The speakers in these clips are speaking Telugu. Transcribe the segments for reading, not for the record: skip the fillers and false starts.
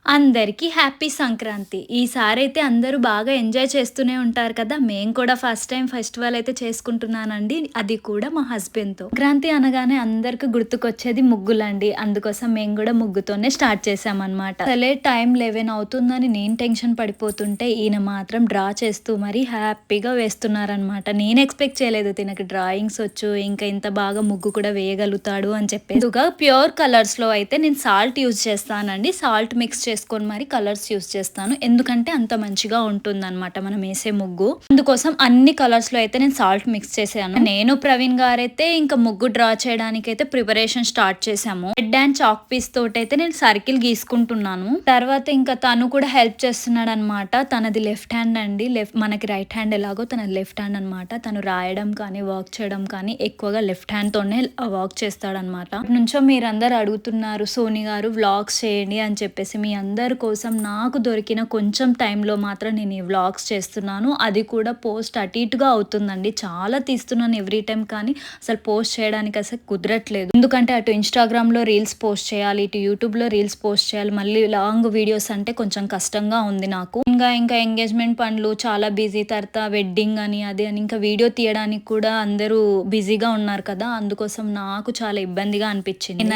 అందరికీ హ్యాపీ సంక్రాంతి. ఈసారైతే అందరూ బాగా ఎంజాయ్ చేస్తూనే ఉంటారు కదా! మేము కూడా ఫస్ట్ టైమ్ ఫెస్టివల్ అయితే చేసుకుంటున్నానండి. అది కూడా మా హస్బెండ్‌తో. సంక్రాంతి అనగానే అందరికి గుర్తుకొచ్చేది ముగ్గులండి. అందుకోసం మేము గూడా ముగ్గుతోనే స్టార్ట్ చేశామనమాట. అసలే టైం 11 అవుతుందని నేను టెన్షన్ పడిపోతుంటే, ఈయన మాత్రం డ్రా చేస్తూ మరీ హ్యాపీగా వేస్తున్నారనమాట. నేను ఎక్స్‌పెక్ట్ చేయలేదు తినకి డ్రాయింగ్స్ వచ్చు, ఇంకా ఇంత బాగా ముగ్గు కూడా వేయగలుగుతాడు అని చెప్పేసి. ముందుగా ప్యూర్ కలర్స్‌లో అయితే నేను సాల్ట్ యూజ్ చేస్తానండి. సాల్ట్ మిక్స్ చేసుకొని మరి కలర్స్ యూజ్ చేస్తాను. ఎందుకంటే అంత మంచిగా ఉంటుందన్నమాట మనం వేసే ముగ్గు. అందుకోసం అన్ని కలర్స్ లో అయితే నేను సాల్ట్ మిక్స్ చేశాను. నేను ప్రవీణ్ గారైతే ఇంకా ముగ్గు డ్రా చేయడానికి అయితే ప్రిపరేషన్ స్టార్ట్ చేసాము. రెడ్ అండ్ చాక్ పీస్ తోటి అయితే నేను సర్కిల్ గీసుకుంటున్నాను. తర్వాత ఇంకా తను కూడా హెల్ప్ చేస్తున్నాడు అనమాట. తనది లెఫ్ట్ హ్యాండ్ అండి. మనకి రైట్ హ్యాండ్ ఎలాగో తనది లెఫ్ట్ హ్యాండ్ అనమాట. తను రాయడం కానీ వర్క్ చేయడం కానీ ఎక్కువగా లెఫ్ట్ హ్యాండ్ తోనే వర్క్ చేస్తాడనమాట. నుంచో మీరందరూ అడుగుతున్నారు సోని గారు వ్లాగ్స్ చేయండి అని చెప్పేసి. మీ అందరి కోసం నాకు దొరికిన కొంచెం టైంలో మాత్రం నేను ఈ వ్లాగ్స్ చేస్తున్నాను. అది కూడా పోస్ట్ అటు ఇటుగా అవుతుందండి. చాలా తీస్తున్నాను ఎవ్రీ టైం, కానీ అసలు పోస్ట్ చేయడానికి అసలు కుదరట్లేదు. ఎందుకంటే అటు ఇన్స్టాగ్రామ్లో రీల్స్ పోస్ట్ చేయాలి, ఇటు యూట్యూబ్లో రీల్స్ పోస్ట్ చేయాలి, మళ్ళీ లాంగ్ వీడియోస్ అంటే కొంచెం కష్టంగా ఉంది నాకు. ఇంకా ఎంగేజ్మెంట్ పనులు చాలా బిజీ, తర్వాత వెడ్డింగ్ అని అది అని ఇంకా వీడియో తీయడానికి కూడా అందరూ బిజీగా ఉన్నారు కదా, అందుకోసం నాకు చాలా ఇబ్బందిగా అనిపించింది.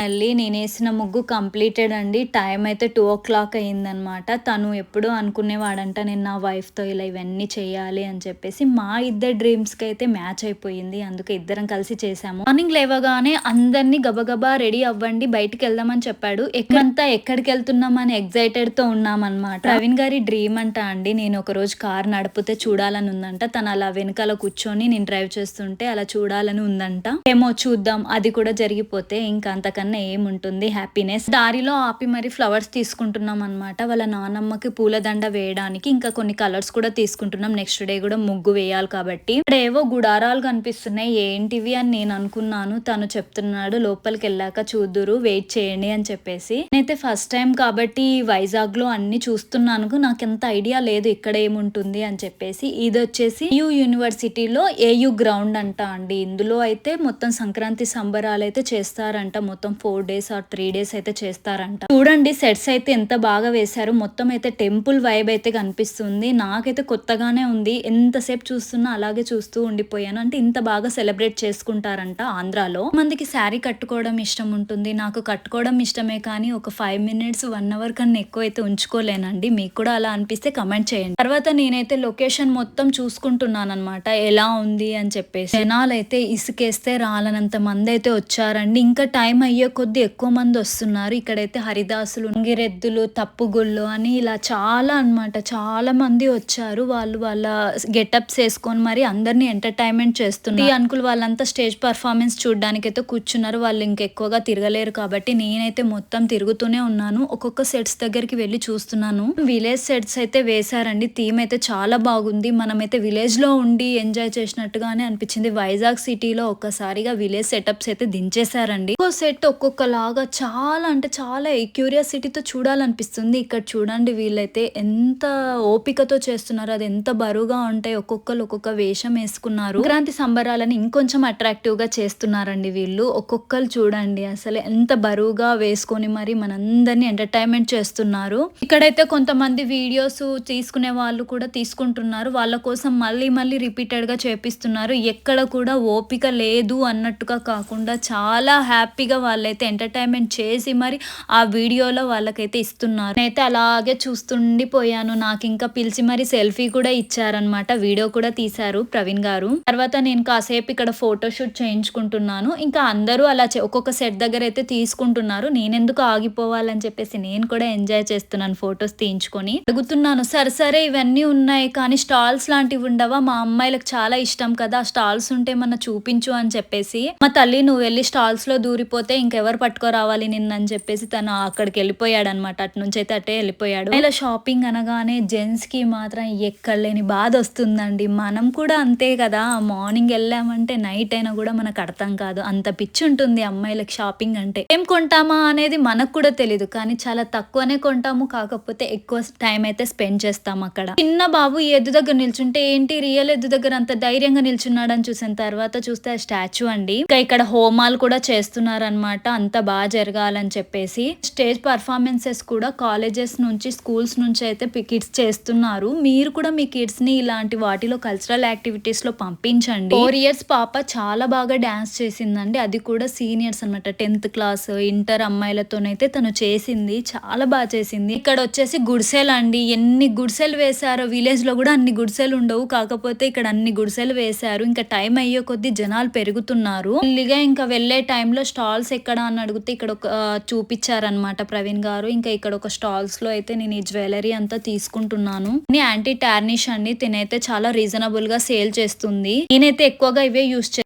నేను వేసిన ముగ్గు కంప్లీటెడ్ అండి. టైం అయితే 2:00 అయిందనమాట. తను ఎప్పుడూ అనుకునేవాడంట నేను నా వైఫ్తో ఇలా ఇవన్నీ చేయాలి అని చెప్పేసి. మా ఇద్దరు డ్రీమ్స్కి అయితే మ్యాచ్ అయిపోయింది. అందుకే ఇద్దరం కలిసి చేసాము. మార్నింగ్ లేవగానే అందరినీ గబగబా రెడీ అవ్వండి బయటికి వెళ్దామని చెప్పాడు. ఎక్కడికి వెళ్తున్నామని ఎక్సైటెడ్ తో ఉన్నామన్నమాట. ప్రవీణ్ గారి డ్రీమ్ అంట అండి, నేను ఒక రోజు కార్ నడిపితే చూడాలని ఉందంట. తను అలా వెనకాల కూర్చొని నేను డ్రైవ్ చేస్తుంటే అలా చూడాలని ఉందంట. ఏమో చూద్దాం, అది కూడా జరిగిపోతే ఇంకా అంతకన్నా ఏముంటుంది హ్యాపీనెస్. దారిలో ఆపి మరి ఫ్లవర్స్ తీసుకుంటున్నాం అనమాట. వాళ్ళ నానమ్మకి పూలదండ వేయడానికి ఇంకా కొన్ని కలర్స్ కూడా తీసుకుంటున్నాం. నెక్స్ట్ డే కూడా ముగ్గు వేయాలి కాబట్టి. ఇక్కడ ఏవో గుడారాలు కనిపిస్తున్నాయి, ఏంటివి అని నేను అనుకున్నాను. తను చెప్తున్నాడు లోపలికి వెళ్ళాక చూద్దురు, వెయిట్ చేయండి అని చెప్పేసి. నేనైతే ఫస్ట్ టైం కాబట్టి వైజాగ్ లో అన్ని చూస్తున్నాను. నాకు ఎంత ఐడియా లేదు ఇక్కడ ఏముంటుంది అని చెప్పేసి. ఇది వచ్చేసి యూనివర్సిటీలో ఏయు గ్రౌండ్ అంట అండి. ఇందులో అయితే మొత్తం సంక్రాంతి సంబరాలు అయితే చేస్తారంట. మొత్తం 4 days ఆర్ 3 days అయితే చేస్తారంట. చూడండి సెట్స్ అయితే ఎంత బాగా వేశారు. మొత్తం అయితే టెంపుల్ వైబ్ అయితే కనిపిస్తుంది. నాకైతే కొత్తగానే ఉంది. ఎంతసేపు చూస్తున్నా అలాగే చూస్తూ ఉండిపోయాను. అంటే ఇంత బాగా సెలబ్రేట్ చేసుకుంటారంట ఆంధ్రాలో. మందికి శారీ కట్టుకోవడం ఇష్టం ఉంటుంది, నాకు కట్టుకోవడం ఇష్టమే, కానీ ఒక 5 minutes 1 hour కన్నా ఎక్కువ అయితే ఉంచుకోలేనండి. మీకు కూడా అలా అనిపిస్తే కమెంట్ చేయండి. తర్వాత నేనైతే లొకేషన్ మొత్తం చూసుకుంటున్నాను అనమాట, ఎలా ఉంది అని చెప్పేసి. జనాలు అయితే ఇసుకేస్తే రాలనంత మంది అయితే వచ్చారండి. ఇంకా టైం అయ్యే కొద్ది ఎక్కువ మంది వస్తున్నారు. ఇక్కడైతే హరిదాసులు, గిరెద్దులు, తప్పుగుళ్ళు అని ఇలా చాలా అన్నమాట, చాలా మంది వచ్చారు. వాళ్ళు వాళ్ళ గెటప్స్ వేసుకొని మరి అందరినీ ఎంటర్టైన్మెంట్ చేస్తున్నారు. ఈ అంకుల్ వాళ్ళంతా స్టేజ్ పర్ఫార్మెన్స్ చూడడానికి అయితే కూర్చున్నారు. వాళ్ళు ఇంకెక్కువగా తిరగలేరు కాబట్టి నేనైతే మొత్తం తిరుగుతూనే ఉన్నాను. ఒక్కొక్క సెట్స్ దగ్గరికి వెళ్ళి చూస్తున్నాను. విలేజ్ సెట్స్ అయితే వేశారండి. థీమ్ అయితే చాలా బాగుంది. మనమైతే విలేజ్ లో ఉండి ఎంజాయ్ చేసినట్టుగానే అనిపించింది. వైజాగ్ సిటీలో ఒక్కసారిగా విలేజ్ సెటప్స్ అయితే దించేశారండి. ఒక్కో సెట్ ఒక్కొక్కలాగా చాలా అంటే చాలా క్యూరియాసిటీతో చూడాలనిపిస్తుంది. ఇక్కడ చూడండి వీళ్ళైతే ఎంత ఓపికతో చేస్తున్నారు, అది ఎంత బరువుగా ఉంటాయి. ఒక్కొక్కరు ఒక్కొక్క వేషం వేసుకున్నారు. సంక్రాంతి సంబరాలని ఇంకొంచెం అట్రాక్టివ్ గా చేస్తున్నారండి వీళ్ళు. ఒక్కొక్కరు చూడండి అసలు ఎంత బరువుగా వేసుకొని మరి మనందరినీ ఎంటర్టైన్మెంట్ చేస్తున్నారు. ఇక్కడైతే కొంతమంది వీడియోస్ తీసుకునే వాళ్ళు కూడా తీసుకుంటున్నారు. వాళ్ళ కోసం మళ్ళీ మళ్ళీ రిపీటెడ్ గా చేపిస్తున్నారు. ఎక్కడ కూడా ఓపిక లేదు అన్నట్టుగా కాకుండా చాలా హ్యాపీగా వాళ్ళైతే ఎంటర్టైన్మెంట్ చేసి మరి ఆ వీడియోలో వాళ్ళకైతే ఇస్తున్నారు. నేనైతే అలాగే చూస్తుండిపోయాను. నాకు ఇంకా పిలిచి మరి సెల్ఫీ కూడా ఇచ్చారనమాట. వీడియో కూడా తీశారు ప్రవీణ్ గారు. తర్వాత నేను కాసేపు ఇక్కడ ఫోటోషూట్ చేయించుకుంటున్నాను. ఇంకా అందరూ అలా ఒక్కొక్క సెట్ దగ్గర అయితే తీసుకుంటున్నారు. నేనెందుకు ఆగిపోవాలని చెప్పేసి నేను కూడా ఎంజాయ్ చేస్తున్నాను ఫొటోస్ తీయించుకొని. అడుగుతున్నాను, సరే ఇవన్నీ ఉన్నాయి కానీ స్టాల్స్ లాంటివి ఉండవా, మా అమ్మాయిలకు చాలా ఇష్టం కదా, స్టాల్స్ ఉంటే మన చూపించు అని చెప్పేసి. మా తల్లి నువ్వు వెళ్ళి స్టాల్స్ లో దూరిపోతే ఇంకెవరు పట్టుకోరావాలి నిన్ను అని చెప్పేసి తను అక్కడికి వెళ్ళిపోయాడు అనమాట. అటు నుంచి అయితే అటే వెళ్ళిపోయాడు. ఇలా షాపింగ్ అనగానే జెంట్స్ కి మాత్రం ఎక్కడలేని బాధ వస్తుందండి. మనం కూడా అంతే కదా, మార్నింగ్ వెళ్ళామంటే నైట్ అయినా కూడా మనకు అర్థం కాదు. అంత పిచ్చి ఉంటుంది అమ్మాయిలకు షాపింగ్ అంటే. ఏం కొంటామా అనేది మనకు కూడా తెలీదు, కానీ చాలా తక్కువనే కొంటాము. కాకపోతే ఎక్కువ టైం అయితే స్పెండ్ చేస్తాం అక్కడ. చిన్న బాబు ఎద్దు దగ్గర నిల్చుంటే ఏంటి రియల్ ఎద్దు దగ్గర అంత ధైర్యంగా నిల్చున్నాడని చూసిన తర్వాత చూస్తే స్టాచ్యూ అండి. ఇంకా ఇక్కడ హోమాలు కూడా చేస్తున్నారనమాట, అంత బాగా జరగాలని చెప్పేసి. స్టేజ్ పర్ఫార్మెన్సెస్ కూడా కూడా కాలేజెస్ నుంచి, స్కూల్స్ నుంచి అయితే కిడ్స్ చేస్తున్నారు. మీరు కూడా మీ కిడ్స్‌ని ఇలాంటి వాటిలో కల్చరల్ యాక్టివిటీస్‌లో పంపించండి. 4 ఇయర్స్ పాప చాలా బాగా డాన్స్ చేసిందండి. అది కూడా సీనియర్స్ అనమాట. 10th క్లాస్, ఇంటర్ అమ్మాయిలతోనైతే తను చేసింది. చాలా బాగా చేసింది. ఇక్కడ వచ్చేసి గుడిసెలండి. ఎన్ని గుడిసెలు వేశారో, విలేజ్‌లో కూడా అన్ని గుడిసెలు ఉండవు. కాకపోతే ఇక్కడ అన్ని గుడిసెలు వేశారు. ఇంకా టైం అయ్యే కొద్దీ జనాలు పెరుగుతున్నారు. మెల్లిగా ఇంకా వెళ్ళే టైంలో స్టాల్స్ ఎక్కడ అని అడిగితే ఇక్కడ ఒక చూపించారనమాట ప్రవీణ్ గారు. ఇంకా ఇక్కడ ఒక స్టాల్స్‌లో అయితే నేను ఈ జ్యువెలరీ అంతా తీసుకుంటున్నాను. యాంటీ టార్నిష్ అండి. తినైతే చాలా రీజనబుల్ గా సేల్ చేస్తుంది. నేనైతే ఎక్కువగా ఇవే యూస్